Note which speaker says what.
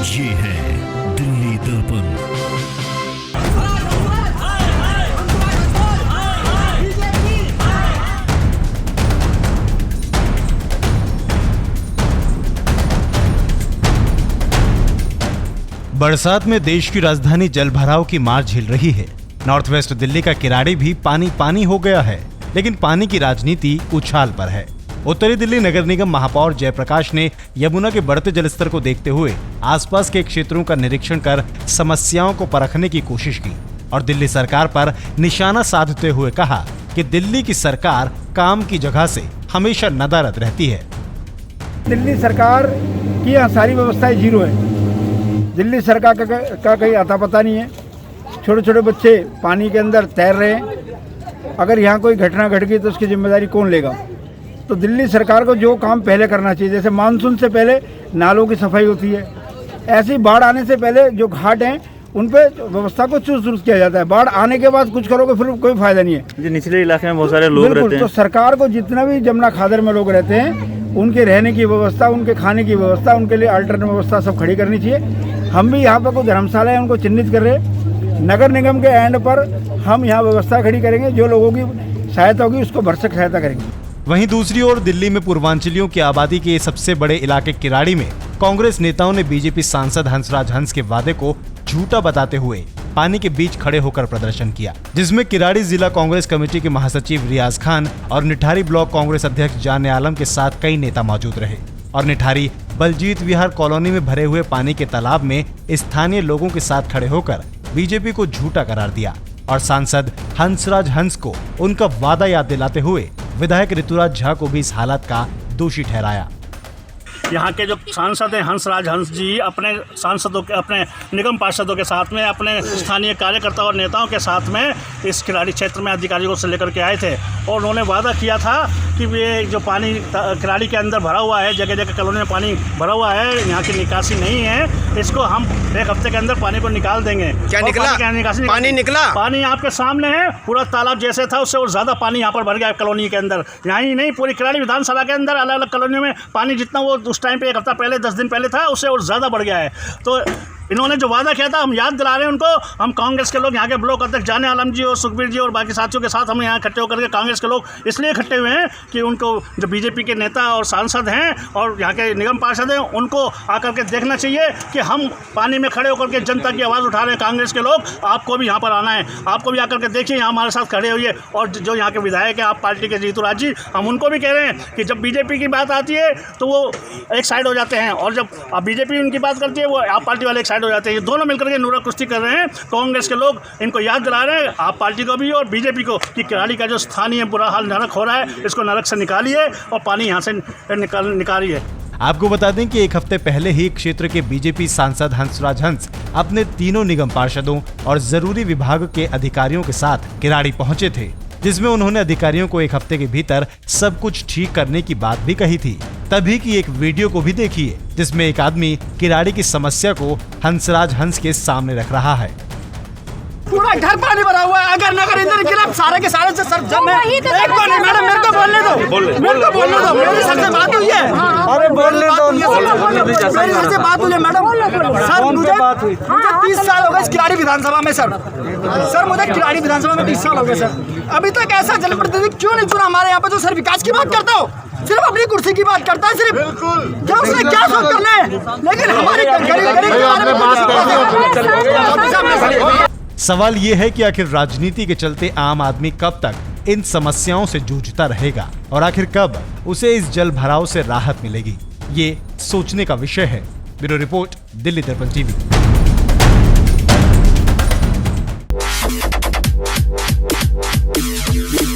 Speaker 1: ये है दिल्ली दर्पण।
Speaker 2: बरसात में देश की राजधानी जलभराव की मार झेल रही है। नॉर्थ वेस्ट दिल्ली का किराड़ी भी पानी पानी हो गया है, लेकिन पानी की राजनीति उछाल पर है। उत्तरी दिल्ली नगर निगम महापौर जयप्रकाश ने यमुना के बढ़ते जलस्तर को देखते हुए आसपास के क्षेत्रों का निरीक्षण कर समस्याओं को परखने की कोशिश की और दिल्ली सरकार पर निशाना साधते हुए कहा कि दिल्ली की सरकार काम की जगह से हमेशा नदारद रहती है।
Speaker 3: दिल्ली सरकार की यहाँ सारी व्यवस्थाएं जीरो है। दिल्ली सरकार का कहीं आता पता नहीं है। छोटे छोटे बच्चे पानी के अंदर तैर रहे हैं। अगर यहाँ कोई घटना घट गई तो उसकी जिम्मेदारी कौन लेगा? तो दिल्ली सरकार को जो काम पहले करना चाहिए, जैसे मानसून से पहले नालों की सफाई होती है, ऐसी बाढ़ आने से पहले जो घाट हैं उन पे व्यवस्था को चुस्त दुरुस्त किया जाता है। बाढ़ आने के बाद कुछ करोगे फिर कोई फायदा नहीं है।
Speaker 4: निचले इलाके में बहुत सारे लोग रहते हैं,
Speaker 3: तो सरकार को जितना भी जमुना खादर में लोग रहते हैं उनके रहने की व्यवस्था, उनके खाने की व्यवस्था, उनके लिए अल्टरनेट व्यवस्था सब खड़ी करनी चाहिए। हम भी यहाँ पर कुछ धर्मशाला है उनको चिन्हित कर रहे हैं। नगर निगम के एंड पर हम यहाँ व्यवस्था खड़ी करेंगे, जो लोगों की सहायता होगी उसको भरसक सहायता करेंगे।
Speaker 2: वहीं दूसरी ओर दिल्ली में पूर्वांचलियों की आबादी के सबसे बड़े इलाके किराड़ी में कांग्रेस नेताओं ने बीजेपी सांसद हंसराज हंस के वादे को झूठा बताते हुए पानी के बीच खड़े होकर प्रदर्शन किया, जिसमें किराड़ी जिला कांग्रेस कमेटी के महासचिव रियाज खान और निठारी ब्लॉक कांग्रेस अध्यक्ष जाने आलम के साथ कई नेता मौजूद रहे और निठारी बलजीत विहार कॉलोनी में भरे हुए पानी के तालाब में स्थानीय लोगों के साथ खड़े होकर बीजेपी को झूठा करार दिया और सांसद हंसराज हंस को उनका वादा याद दिलाते हुए विधायक ऋतुराज झा को भी इस हालत का दोषी ठहराया।
Speaker 5: यहाँ के जो सांसद हैं हंसराज हंस जी अपने सांसदों के, अपने निगम पार्षदों के साथ में, अपने स्थानीय कार्यकर्ताओं और नेताओं के साथ में इस किराड़ी क्षेत्र में अधिकारियों से लेकर के आए थे और उन्होंने वादा किया था कि ये जो पानी किराड़ी के अंदर भरा हुआ है, जगह जगह कॉलोनी में पानी भरा हुआ है, यहाँ की निकासी नहीं है, इसको हम एक हफ्ते के अंदर पानी को निकाल देंगे।
Speaker 6: क्या निकला? पानी निकला?
Speaker 5: पानी आपके सामने है, पूरा तालाब जैसे था उससे और ज़्यादा पानी यहाँ पर भर गया कॉलोनी के अंदर। यहाँ ही नहीं, पूरी किराड़ी विधानसभा के अंदर अलग अलग कॉलोनियों में पानी जितना वो उस टाइम पे एक हफ्ता पहले 10 दिन पहले था उससे और ज़्यादा बढ़ गया है। तो इन्होंने जो वादा किया था हम याद दिला रहे हैं उनको। हम कांग्रेस के लोग यहाँ के ब्लॉक अध्यक्ष जाने आलम जी और सुखबीर जी और बाकी साथियों के साथ हम यहाँ इकट्ठे होकर के कांग्रेस के लोग इसलिए इकट्ठे हुए हैं कि उनको जो बीजेपी के नेता और सांसद हैं और यहाँ के निगम पार्षद हैं उनको आकर के देखना चाहिए कि हम पानी में खड़े होकर के जनता की आवाज़ उठा रहे हैं। कांग्रेस के लोग, आपको भी यहाँ पर आना है, आपको भी आकर के देखिए, यहाँ हमारे साथ खड़े हुए। और जो यहाँ के विधायक हैं आप पार्टी के ऋतुराज जी, हम उनको भी कह रहे हैं कि जब बीजेपी की बात आती है तो वो एक साइड हो जाते हैं और जब बीजेपी उनकी बात करती है वो आप पार्टी वाले एक साइड हो जाते हैं। ये दोनों मिलकर के नूरा कुश्ती कर रहे हैं। कांग्रेस के लोग इनको याद दिला रहे हैं, आप पार्टी को भी और बीजेपी को, कि किराड़ी का जो स्थानीय बुरा हाल नरक हो रहा है इसको नरक से निकालिए और पानी यहाँ से निकालिए।
Speaker 2: आपको बता दें कि एक हफ्ते पहले ही क्षेत्र के बीजेपी सांसद हंसराज हंस अपने तीनों निगम पार्षदों और जरूरी विभाग के अधिकारियों के साथ किराड़ी पहुंचे थे, जिसमें उन्होंने अधिकारियों को एक हफ्ते के भीतर सब कुछ ठीक करने की बात भी कही थी। तभी की एक वीडियो को भी देखिए जिसमें एक आदमी किराड़ी की समस्या को हंसराज हंस के सामने रख रहा है।
Speaker 6: पूरा घर पानी भरा हुआ है। अगर नगर इंद्र के सारे के सारे से सर जब मैं एक को नहीं, मैडम मेरे को बोलने दो, मेरे को बोलने दो, मेरे सर से बात हुई है। अरे बोलने दो, मेरे सर से बात हुई है मैडम। सर मुझे 30 साल हो गए इस किराड़ी विधानसभा में सर मुझे किराड़ी विधानसभा में 30 साल हो गए सर। अभी तक ऐसा जनप्रतिनिधि क्यों नहीं चुना हमारे यहाँ पे जो सर विकास की बात करता हो, सिर्फ अपनी कुर्सी की बात करता है, सिर्फ क्या उसने क्या सोच कर ले, लेकिन हमारे
Speaker 2: सवाल ये है कि आखिर राजनीति के चलते आम आदमी कब तक इन समस्याओं से जूझता रहेगा और आखिर कब उसे इस जल भराव से राहत मिलेगी, ये सोचने का विषय है। ब्यूरो रिपोर्ट, दिल्ली दर्पण टीवी।